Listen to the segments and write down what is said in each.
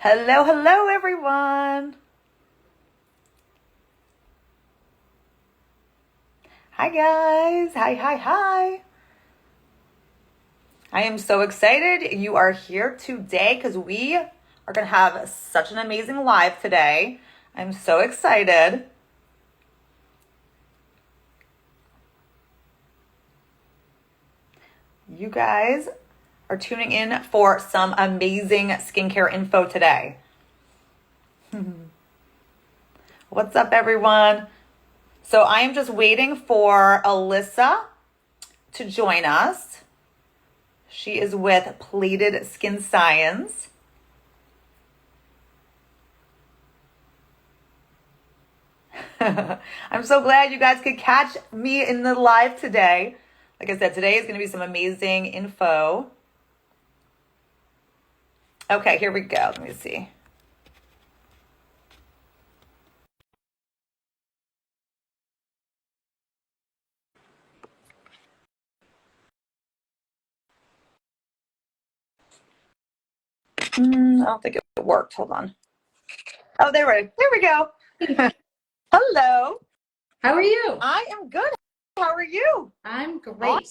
Hello, hello, everyone. Hi, guys. Hi, hi, hi. I am so excited you are here today because we are going to have such an amazing live today. I'm so excited. You guys are tuning in for some amazing skincare info today. What's up, everyone? So I am just waiting for Alysa to join us. She is with Plated Skin Science. I'm so glad you guys could catch me in the live today. Like I said, today is going to be some amazing info. Okay, here we go. Let me see. I don't think it worked. Hold on. Oh, there we go. Hello. How are you? I am good. How are you? I'm great.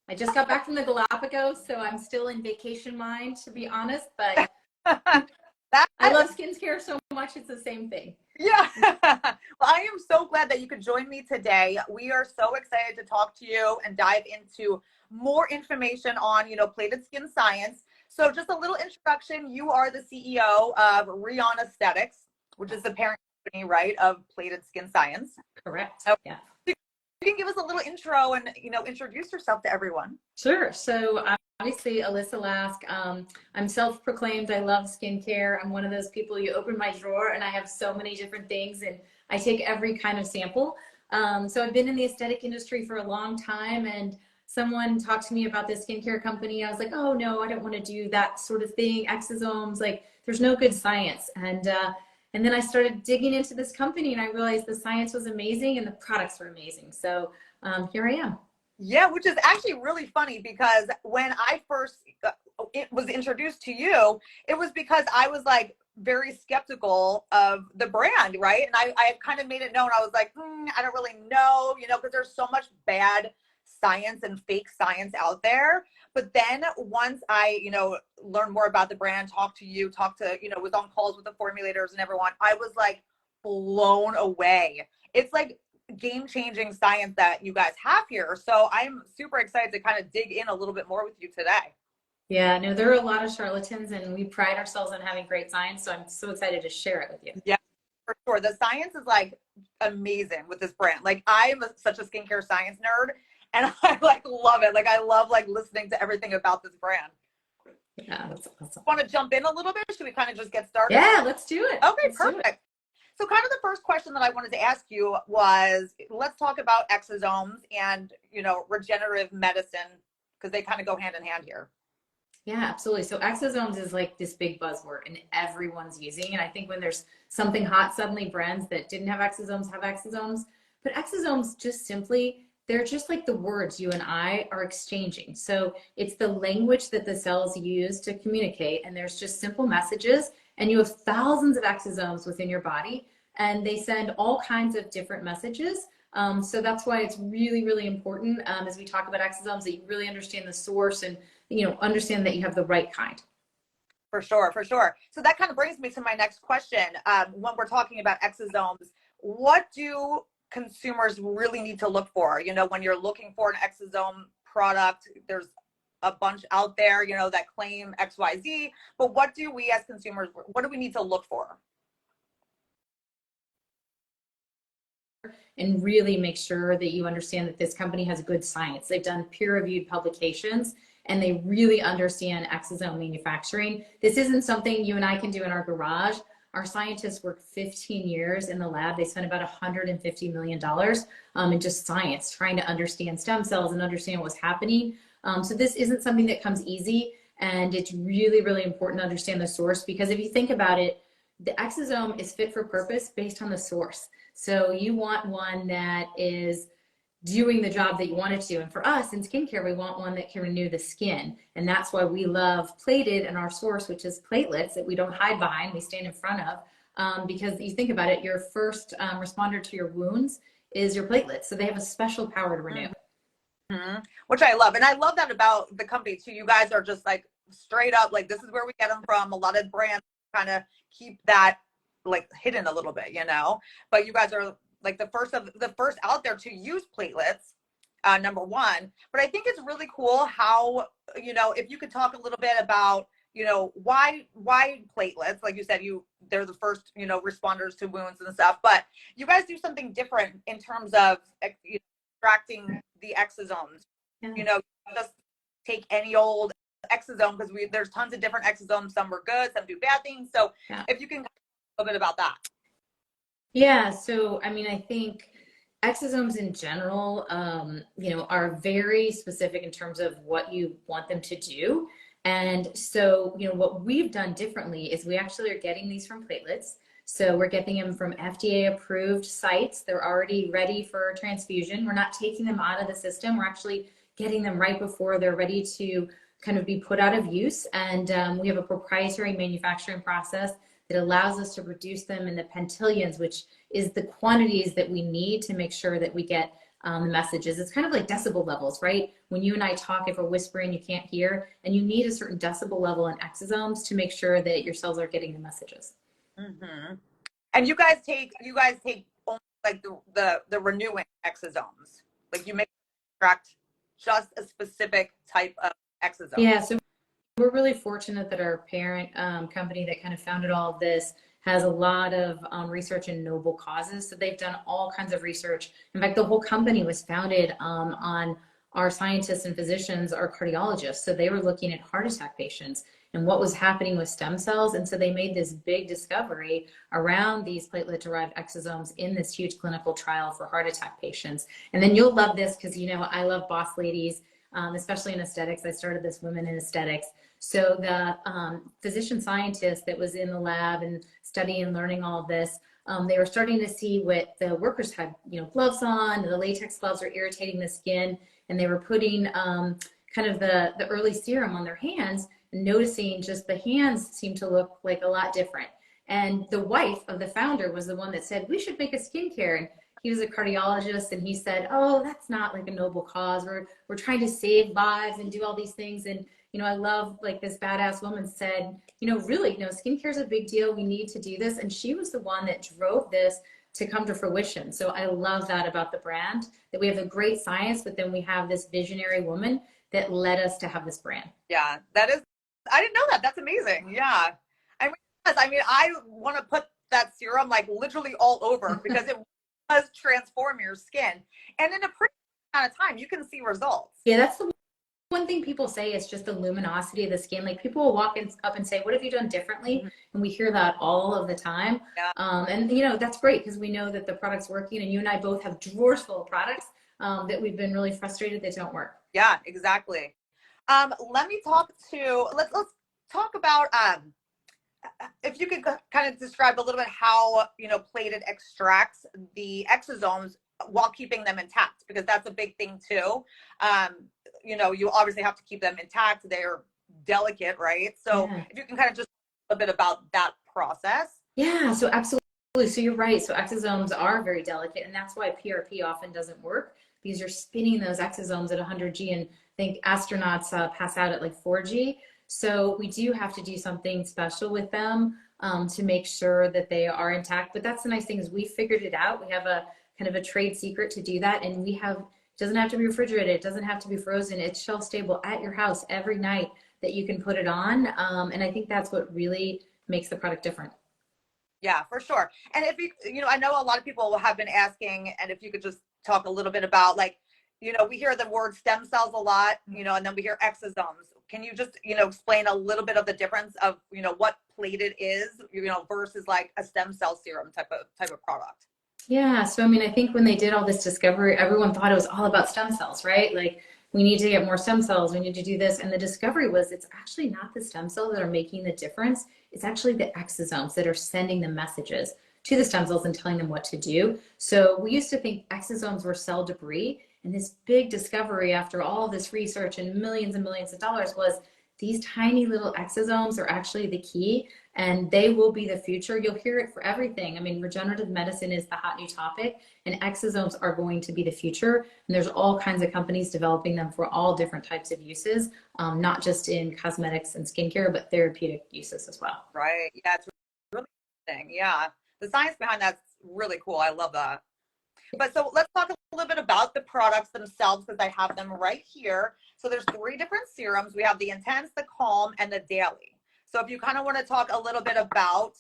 I just got back from the Galapagos, so I'm still in vacation mind, to be honest, but I love skincare so much, it's the same thing. Yeah. Well, I am so glad that you could join me today. We are so excited to talk to you and dive into more information on, plated skin science. So just a little introduction. You are the CEO of Rion Aesthetics, which is the parent company, right, of Plated Skin Science. Correct. So yeah. You can give us a little intro and, introduce yourself to everyone. Sure. So obviously, Alysa Lask. I'm self-proclaimed. I love skincare. I'm one of those people, you open my drawer and I have so many different things and I take every kind of sample. So I've been in the aesthetic industry for a long time, and someone talked to me about this skincare company. I was like, oh no, I don't want to do that sort of thing. Exosomes, like there's no good science. And then I started digging into this company and I realized the science was amazing and the products were amazing. So here I am. Yeah, which is actually really funny because when I first it was introduced to you, it was because I was like very skeptical of the brand, right? And I kind of made it known. I was like, I don't really know, because there's so much bad science and fake science out there. But then once I, learned more about the brand, talked to you, was on calls with the formulators and everyone, I was like blown away. It's like game-changing science that you guys have here. So I'm super excited to kind of dig in a little bit more with you today. Yeah, no, there are a lot of charlatans and we pride ourselves on having great science. So I'm so excited to share it with you. Yeah, for sure. The science is like amazing with this brand. Like I'm such a skincare science nerd and I like love it. Like I love like listening to everything about this brand. Yeah, that's awesome. Want to jump in a little bit? Should we kind of just get started? Yeah, let's do it. Okay, perfect. So kind of the first question that I wanted to ask you was, let's talk about exosomes and, regenerative medicine, because they kind of go hand in hand here. Yeah, absolutely. So exosomes is like this big buzzword and everyone's using. And I think when there's something hot, suddenly brands that didn't have exosomes. But exosomes just simply, they're just like the words you and I are exchanging. So it's the language that the cells use to communicate. And there's just simple messages. And you have thousands of exosomes within your body, and they send all kinds of different messages. So that's why it's really, really important as we talk about exosomes that you really understand the source and understand that you have the right kind. For sure, for sure. So that kind of brings me to my next question. When we're talking about exosomes, what do consumers really need to look for? When you're looking for an exosome product, there's a bunch out there, that claim XYZ, but what do we as consumers, what do we need to look for? And really make sure that you understand that this company has good science. They've done peer-reviewed publications and they really understand exosome manufacturing. This isn't something you and I can do in our garage. Our scientists worked 15 years in the lab. They spent about $150 million in just science, trying to understand stem cells and understand what's happening. So this isn't something that comes easy, and it's really, really important to understand the source, because if you think about it, the exosome is fit for purpose based on the source. So you want one that is doing the job that you want it to. And for us in skincare, we want one that can renew the skin. And that's why we love plated and our source, which is platelets that we don't hide behind, we stand in front of. Because you think about it, your first responder to your wounds is your platelets. So they have a special power to renew. Mm-hmm. Which I love. And I love that about the company too. You guys are just like straight up, like, this is where we get them from. A lot of brands kind of keep that like hidden a little bit, you know, but you guys are like the first out there to use platelets, number one. But I think it's really cool how, you know, if you could talk a little bit about, you know, why platelets, like you said, they're the first, you know, responders to wounds and stuff, but you guys do something different in terms of, you know, extracting the exosomes. Yeah. You know, just take any old exosome, because there's tons of different exosomes. Some were good, some do bad things. So Yeah. if you can talk a little bit about that. Yeah, so I mean, I think exosomes in general, you know, are very specific in terms of what you want them to do. And so, you know, what we've done differently is we actually are getting these from platelets. So we're getting them from FDA approved sites. They're already ready for transfusion. We're not taking them out of the system. We're actually getting them right before they're ready to kind of be put out of use. And we have a proprietary manufacturing process that allows us to reduce them in the pentillions, which is the quantities that we need to make sure that we get the messages. It's kind of like decibel levels, right? When you and I talk, if we're whispering, you can't hear, and you need a certain decibel level in exosomes to make sure that your cells are getting the messages. Mm-hmm. And you guys take only like the renewing exosomes, like you make extract just a specific type of exosome. Yeah, so we're really fortunate that our parent company that kind of founded all of this has a lot of research in noble causes. So they've done all kinds of research. In fact, the whole company was founded on our scientists and physicians are cardiologists. So they were looking at heart attack patients and what was happening with stem cells. And so they made this big discovery around these platelet-derived exosomes in this huge clinical trial for heart attack patients. And then you'll love this because, you know, I love boss ladies, especially in aesthetics. I started this Women in Aesthetics. So the physician scientist that was in the lab and studying and learning all of this, they were starting to see what the workers had, you know, gloves on, and the latex gloves are irritating the skin, and they were putting kind of the early serum on their hands, and noticing just the hands seemed to look like a lot different. And the wife of the founder was the one that said, we should make a skincare. And he was a cardiologist, and he said, oh, that's not like a noble cause. We're trying to save lives and do all these things. And you know, I love like this badass woman said, you know, really, you know, skincare is a big deal. We need to do this. And she was the one that drove this to come to fruition. So I love that about the brand, that we have a great science, but then we have this visionary woman that led us to have this brand. Yeah, I didn't know that. That's amazing. Yeah. I mean, yes, I want to put that serum like literally all over because it does transform your skin. And in a pretty amount of time, you can see results. Yeah, that's the one thing people say is just the luminosity of the skin. Like people will walk up and say, what have you done differently? Mm-hmm. And we hear that all of the time. Yeah. And you know, that's great because we know that the product's working, and you and I both have drawers full of products that we've been really frustrated that don't work. Yeah, exactly. Let's talk about, if you could kind of describe a little bit how, you know, plated extracts the exosomes while keeping them intact, because that's a big thing too. You know, you obviously have to keep them intact. They're delicate, right? So yeah. If you can kind of just a bit about that process. Yeah, so absolutely. So you're right. So exosomes are very delicate, and that's why PRP often doesn't work, because you're spinning those exosomes at 100G, and I think astronauts pass out at like 4G. So we do have to do something special with them to make sure that they are intact. But that's the nice thing, is we figured it out. We have a kind of a trade secret to do that, and we have, it doesn't have to be refrigerated, it doesn't have to be frozen, it's shelf stable at your house every night that you can put it on. And I think that's what really makes the product different. Yeah, for sure. And if you know, I know a lot of people have been asking, and if you could just talk a little bit about, like, you know, we hear the word stem cells a lot, you know, and then we hear exosomes. Can you just, you know, explain a little bit of the difference of, you know, what plated is, you know, versus like a stem cell serum type of product? Yeah, so I mean, I think when they did all this discovery, everyone thought it was all about stem cells, right? Like, we need to get more stem cells, we need to do this. And the discovery was, it's actually not the stem cells that are making the difference. It's actually the exosomes that are sending the messages to the stem cells and telling them what to do. So we used to think exosomes were cell debris, And this big discovery after all this research and millions of dollars was these tiny little exosomes are actually the key, and they will be the future. You'll hear it for everything. I mean, regenerative medicine is the hot new topic, and exosomes are going to be the future. And there's all kinds of companies developing them for all different types of uses, not just in cosmetics and skincare, but therapeutic uses as well. Right. Yeah, it's really interesting. Yeah. The science behind that's really cool. I love that. But so let's talk a little bit about the products themselves because I have them right here. So there's 3 different serums. We have the Intense, the Calm, and the Daily. So if you kind of want to talk a little bit about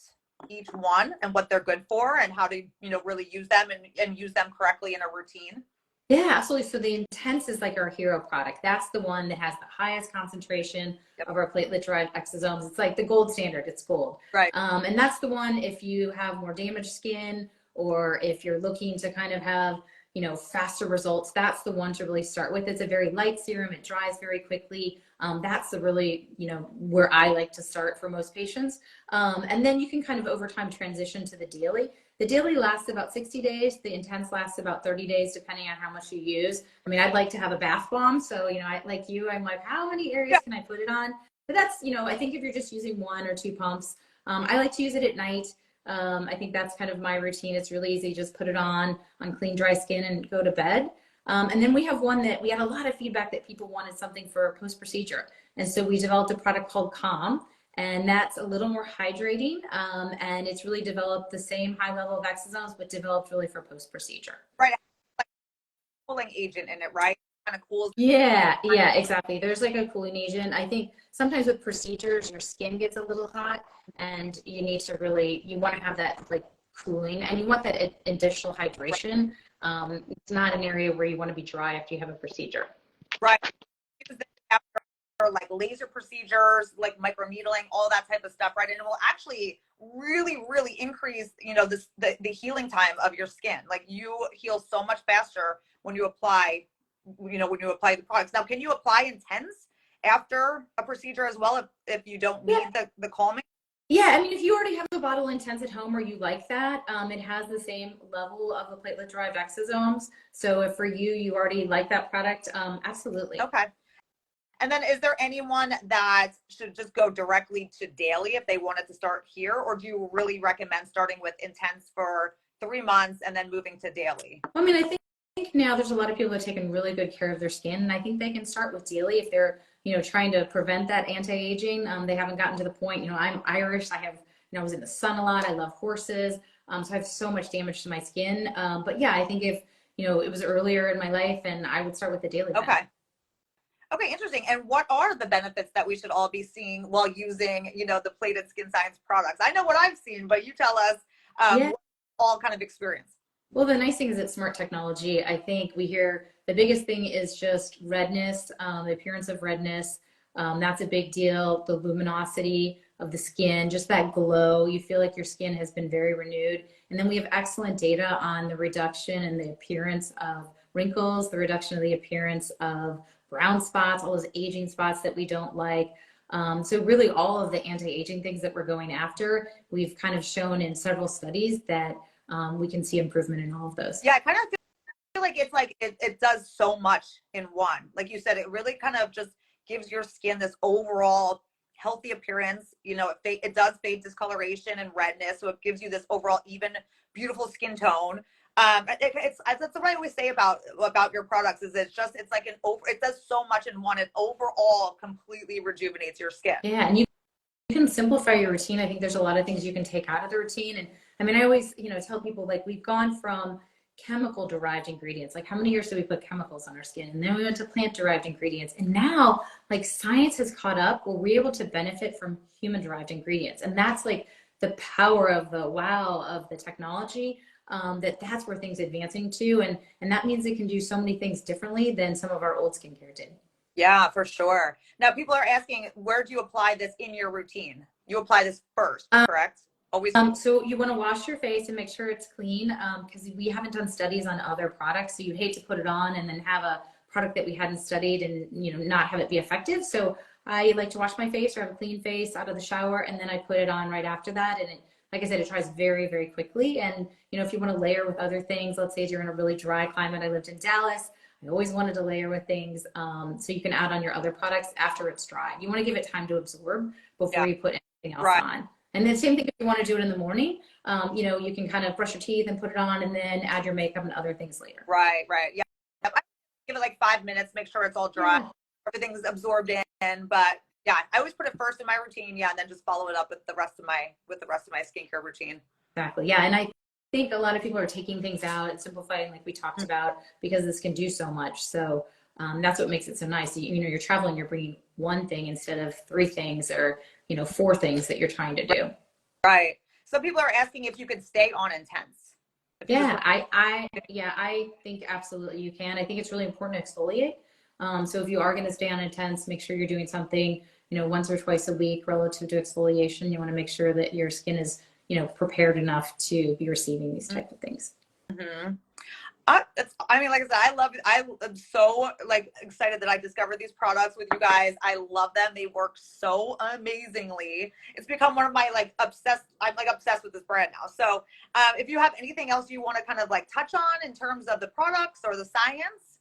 each one and what they're good for and how to, really use them and use them correctly in a routine. Yeah, absolutely. So the Intense is like our hero product. That's the one that has the highest concentration of our platelet-derived exosomes. It's like the gold standard. It's gold. Right. And that's the one if you have more damaged skin or if you're looking to kind of have, faster results, that's the one to really start with. It's a very light serum. It dries very quickly. That's the really, where I like to start for most patients. And then you can kind of over time transition to the Daily. The Daily lasts about 60 days. The Intense lasts about 30 days, depending on how much you use. I mean, I'd like to have a bath bomb. So, like you, I'm like, how many areas can I put it on? But that's, I think if you're just using 1 or 2 pumps, I like to use it at night. I think that's kind of my routine. It's really easy. Just put it on clean, dry skin and go to bed. And then we have one that we had a lot of feedback that people wanted something for post-procedure. And so we developed a product called Calm. And that's a little more hydrating, and it's really developed the same high level of exosomes, but developed really for post-procedure. Right. Like cooling agent in it, right? Kind of cools. Yeah, exactly. There's like a cooling agent. I think sometimes with procedures, your skin gets a little hot, and you need to really, you want to have that like cooling, and you want that additional hydration. It's not an area where you want to be dry after you have a procedure. Right. Like laser procedures, like microneedling, all that type of stuff, right? And it will actually really, really increase, the healing time of your skin. Like you heal so much faster when you apply, the products. Now, can you apply Intense after a procedure as well if you don't need the calming? Yeah, I mean, if you already have a bottle Intense at home or you like that, it has the same level of the platelet-derived exosomes. So if for you already like that product, absolutely. Okay. And then is there anyone that should just go directly to Daily if they wanted to start here? Or do you really recommend starting with Intense for 3 months and then moving to Daily? I mean, I think now there's a lot of people that are taking really good care of their skin. And I think they can start with Daily if they're, trying to prevent that anti-aging. They haven't gotten to the point, I'm Irish. I have, I was in the sun a lot. I love horses. So I have so much damage to my skin. But yeah, I think if, it was earlier in my life and I would start with the Daily. Okay. Then. Okay, interesting. And what are the benefits that we should all be seeing while using, the plated skin science products? I know what I've seen, but you tell us what all kind of experience. Well, the nice thing is it's smart technology. I think we hear the biggest thing is just redness, the appearance of redness. That's a big deal. The luminosity of the skin, just that glow. You feel like your skin has been very renewed. And then we have excellent data on the reduction and the appearance of wrinkles, the reduction of the appearance of brown spots, all those aging spots that we don't like. So really all of the anti-aging things that we're going after, we've kind of shown in several studies that we can see improvement in all of those. Yeah, I kind of feel like it's like it does so much in one. Like you said, it really kind of just gives your skin this overall healthy appearance. It does fade discoloration and redness. So it gives you this overall even beautiful skin tone. That's what I always say about your products is it's like it does so much in one. It overall completely rejuvenates your skin. Yeah, and you can simplify your routine. I think there's a lot of things you can take out of the routine. And I mean, I always, tell people like we've gone from chemical derived ingredients. Like how many years did we put chemicals on our skin? And then we went to plant derived ingredients. And now like science has caught up where we're able to benefit from human derived ingredients. And that's like the power of the wow of the technology. That's where things advancing to. And that means it can do so many things differently than some of our old skincare did. Yeah, for sure. Now people are asking, where do you apply this in your routine? You apply this first, correct? Always. So you want to wash your face and make sure it's clean because we haven't done studies on other products. So you hate to put it on and then have a product that we hadn't studied and, not have it be effective. So I like to wash my face or have a clean face out of the shower. And then I put it on right after that. And like I said, it dries very, very quickly. And, if you want to layer with other things, let's say you're in a really dry climate. I lived in Dallas. I always wanted to layer with things. So you can add on your other products after it's dry. You want to give it time to absorb before you put anything else Right. on. And the same thing if you want to do it in the morning, you know, you can kind of brush your teeth and put it on and then add your makeup and other things later. Right, right. Yeah. I give it like 5 minutes, make sure it's all dry. Yeah. Everything's absorbed in, but yeah, I always put it first in my routine, yeah, and then just follow it up with the rest of my skincare routine. Exactly. Yeah. And I think a lot of people are taking things out and simplifying, like we talked about, because this can do so much. So that's what makes it so nice. You know, you're traveling, you're bringing one thing instead of 3 things or, you know, 4 things that you're trying to do. Right. So people are asking if you could stay on intense. Yeah, I think absolutely you can. I think it's really important to exfoliate. So if you are going to stay on intense, make sure you're doing something, you know, once or twice a week relative to exfoliation. You want to make sure that your skin is, you know, prepared enough to be receiving these type of things. Mm-hmm. I mean, like I said, I love it. I am so like excited that I discovered these products with you guys. I love them. They work so amazingly. It's become one of my like I'm like obsessed with this brand now. So if you have anything else you want to kind of like touch on in terms of the products or the science,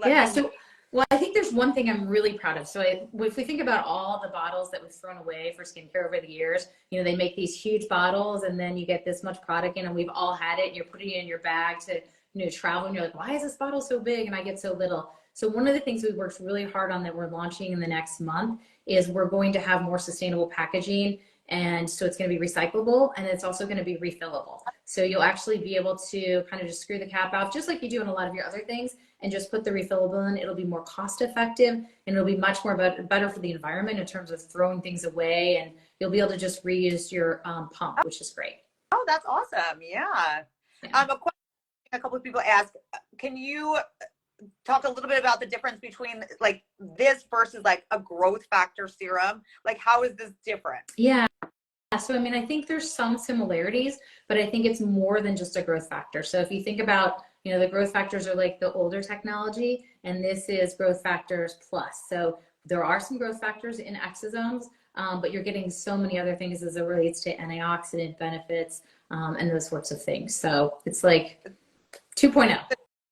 Yeah. So, well, I think there's one thing I'm really proud of. So if we think about all the bottles that we've thrown away for skincare over the years, you know, they make these huge bottles and then you get this much product in and we've all had it and you're putting it in your bag to, you know, travel and you're like, why is this bottle so big and I get so little? So one of the things we worked really hard on that we're launching in the next month is we're going to have more sustainable packaging. And so it's going to be recyclable and it's also going to be refillable. So you'll actually be able to kind of just screw the cap off, just like you do in a lot of your other things, and just put the refillable in. It'll be more cost effective and it'll be much more better for the environment in terms of throwing things away. And you'll be able to just reuse your pump, which is great. Oh, that's awesome. Yeah. A question a couple of people ask, can you talk a little bit about the difference between like this versus like a growth factor serum? Like, how is this different? Yeah. So, I mean, I think there's some similarities, but I think it's more than just a growth factor. So if you think about, you know, the growth factors are like the older technology, and this is growth factors plus. So there are some growth factors in exosomes, but you're getting so many other things as it relates to antioxidant benefits and those sorts of things. So it's like 2.0.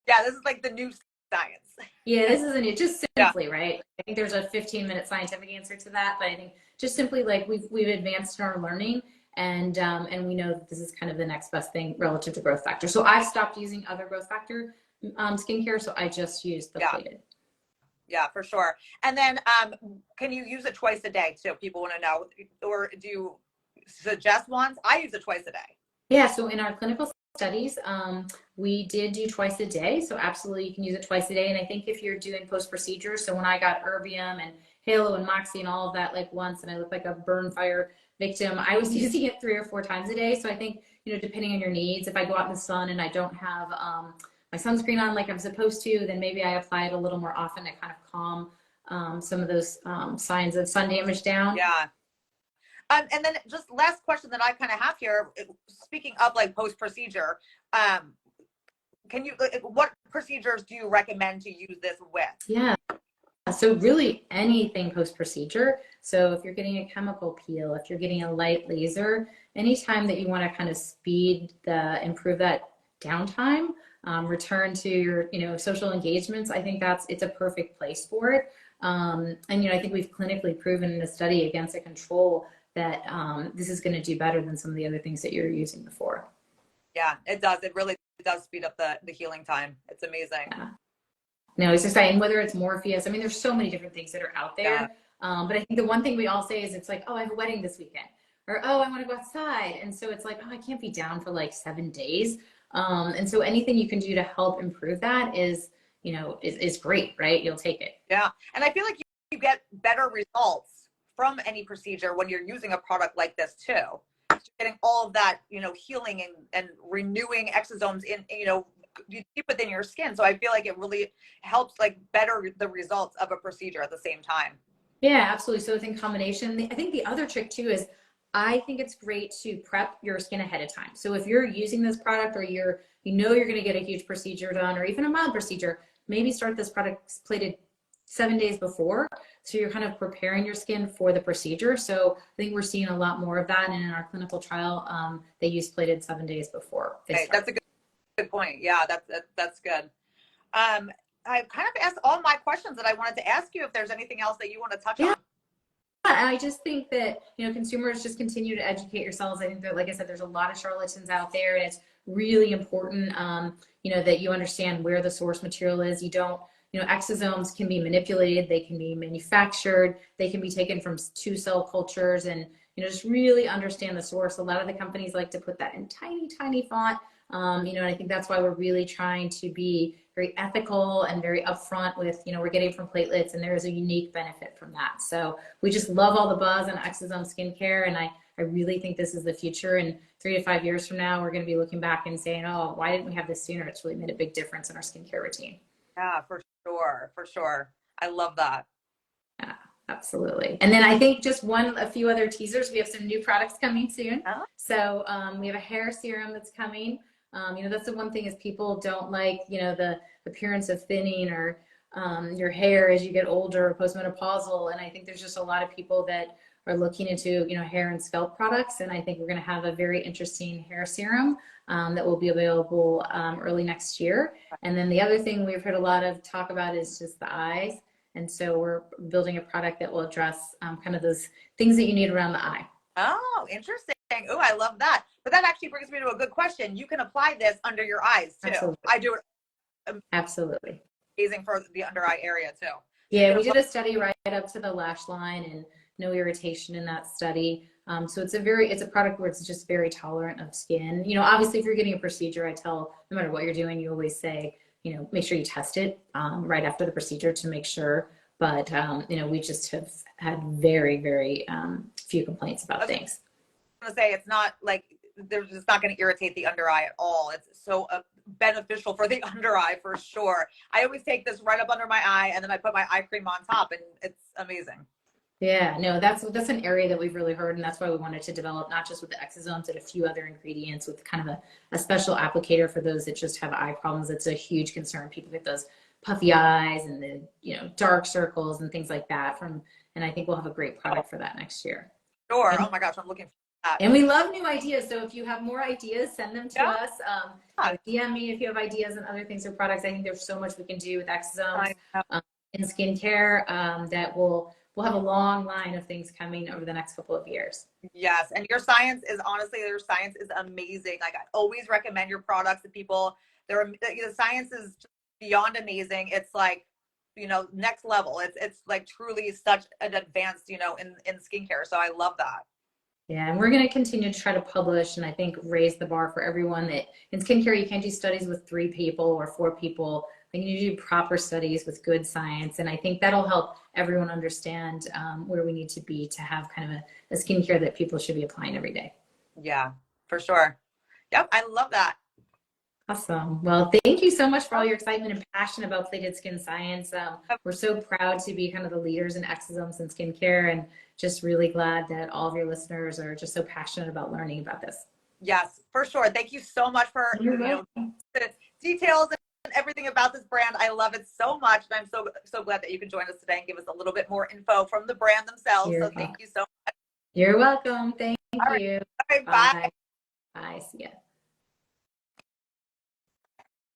Yeah, this is like the new science. Yeah, this isn't it. Just simply, right? I think there's a 15-minute scientific answer to that, but I think just simply like we've advanced in our learning, and we know that this is kind of the next best thing relative to growth factor. So I've stopped using other growth factor skincare, so I just use the plated. Yeah, for sure. And then can you use it twice a day too? People want to know, or do you suggest once? I use it twice a day. Yeah, so in our clinical studies, we did do twice a day. So absolutely you can use it twice a day. And I think if you're doing post-procedure, so when I got Erbium and Halo and Moxie and all of that like once, and I looked like a burn fire victim, I was using it 3 or 4 times a day. So I think, you know, depending on your needs, if I go out in the sun and I don't have my sunscreen on like I'm supposed to, then maybe I apply it a little more often to kind of calm some of those signs of sun damage down. Yeah. And then just last question that I kind of have here, speaking of like post-procedure, can you, what procedures do you recommend to use this with? Yeah. So really anything post-procedure. So if you're getting a chemical peel, if you're getting a light laser, anytime that you want to kind of improve that downtime, return to your, you know, social engagements, I think it's a perfect place for it. And, you know, I think we've clinically proven in a study against a control that this is going to do better than some of the other things that you're using before. Yeah, it does. It really does speed up the healing time. It's amazing. Yeah. No, it's exciting. Whether it's Morpheus, I mean, there's so many different things that are out there. Yeah. But I think the one thing we all say is it's like, oh, I have a wedding this weekend, or oh, I want to go outside, and so it's like, oh, I can't be down for like 7 days. And so anything you can do to help improve that is, you know, is great, right? You'll take it. Yeah, and I feel like you get better results from any procedure when you're using a product like this too. You're getting all of that, you know, healing and renewing exosomes in, you know, deep within your skin. So I feel like it really helps like better the results of a procedure at the same time. Yeah, absolutely. So in combination, I think the other trick too is I think it's great to prep your skin ahead of time. So if you're using this product or you know you're going to get a huge procedure done or even a mild procedure, maybe start this product plated 7 days before. So you're kind of preparing your skin for the procedure. So I think we're seeing a lot more of that. And in our clinical trial, they use plated 7 days before. Okay, that's a good point. Yeah, that's good. I kind of asked all my questions that I wanted to ask you. If there's anything else that you want to touch Yeah. on. I just think that, consumers just continue to educate yourselves. I think that, like I said, there's a lot of charlatans out there, and it's really important, that you understand where the source material is. You don't, exosomes can be manipulated, they can be manufactured, they can be taken from 2-cell cultures, and, just really understand the source. A lot of the companies like to put that in tiny, tiny font. And I think that's why we're really trying to be very ethical and very upfront with, we're getting from platelets, and there is a unique benefit from that. So we just love all the buzz on exosome skincare, and I really think this is the future. And 3 to 5 years from now, we're going to be looking back and saying, oh, why didn't we have this sooner? It's really made a big difference in our skincare routine. Yeah, for sure. For sure. I love that. Yeah, absolutely. And then I think just a few other teasers. We have some new products coming soon. Oh. So we have a hair serum that's coming. That's the one thing is people don't like, the appearance of thinning or your hair as you get older or postmenopausal. And I think there's just a lot of people that are looking into, hair and scalp products. And I think we're going to have a very interesting hair serum that will be available early next year. And then the other thing we've heard a lot of talk about is just the eyes. And so we're building a product that will address kind of those things that you need around the eye. Oh, interesting. Oh, I love that. But that actually brings me to a good question. You can apply this under your eyes too. Absolutely. I do it. Absolutely. Amazing for the under eye area too. Yeah, we did a study right up to the lash line and no irritation in that study. So it's a product where it's just very tolerant of skin. Obviously if you're getting a procedure, I tell no matter what you're doing, you always say, make sure you test it right after the procedure to make sure. But, we just have had very, very few complaints about things. I'm going to say it's not like there's just not going to irritate the under eye at all. It's so beneficial for the under eye for sure. I always take this right up under my eye and then I put my eye cream on top and it's amazing. Yeah, no, that's an area that we've really heard, and that's why we wanted to develop not just with the exosomes, but a few other ingredients with kind of a special applicator for those that just have eye problems. It's a huge concern. People get those puffy eyes and the dark circles and things like that and I think we'll have a great product for that next year. Sure. Oh my gosh, I'm looking for that. And we love new ideas. So if you have more ideas, send them to us. DM me if you have ideas and other things or products. I think there's so much we can do with exosomes in skincare that we'll have a long line of things coming over the next couple of years. Yes. And your science is amazing. Like I always recommend your products to people. The science is beyond amazing. It's like, next level. It's like truly such an advanced, in skincare. So I love that. Yeah, and we're going to continue to try to publish and I think raise the bar for everyone that in skincare, you can't do studies with 3 people or 4 people. You need to do proper studies with good science. And I think that'll help everyone understand where we need to be to have kind of a skincare that people should be applying every day. Yeah, for sure. Yep, I love that. Awesome. Well, thank you so much for all your excitement and passion about plated skin science. We're so proud to be kind of the leaders in exosomes and skincare, and just really glad that all of your listeners are just so passionate about learning about this. Yes, for sure. Thank you so much for the details and everything about this brand. I love it so much, and I'm so glad that you could join us today and give us a little bit more info from the brand themselves. So thank you so much. You're welcome. Thank you. All right, bye. Bye. See ya.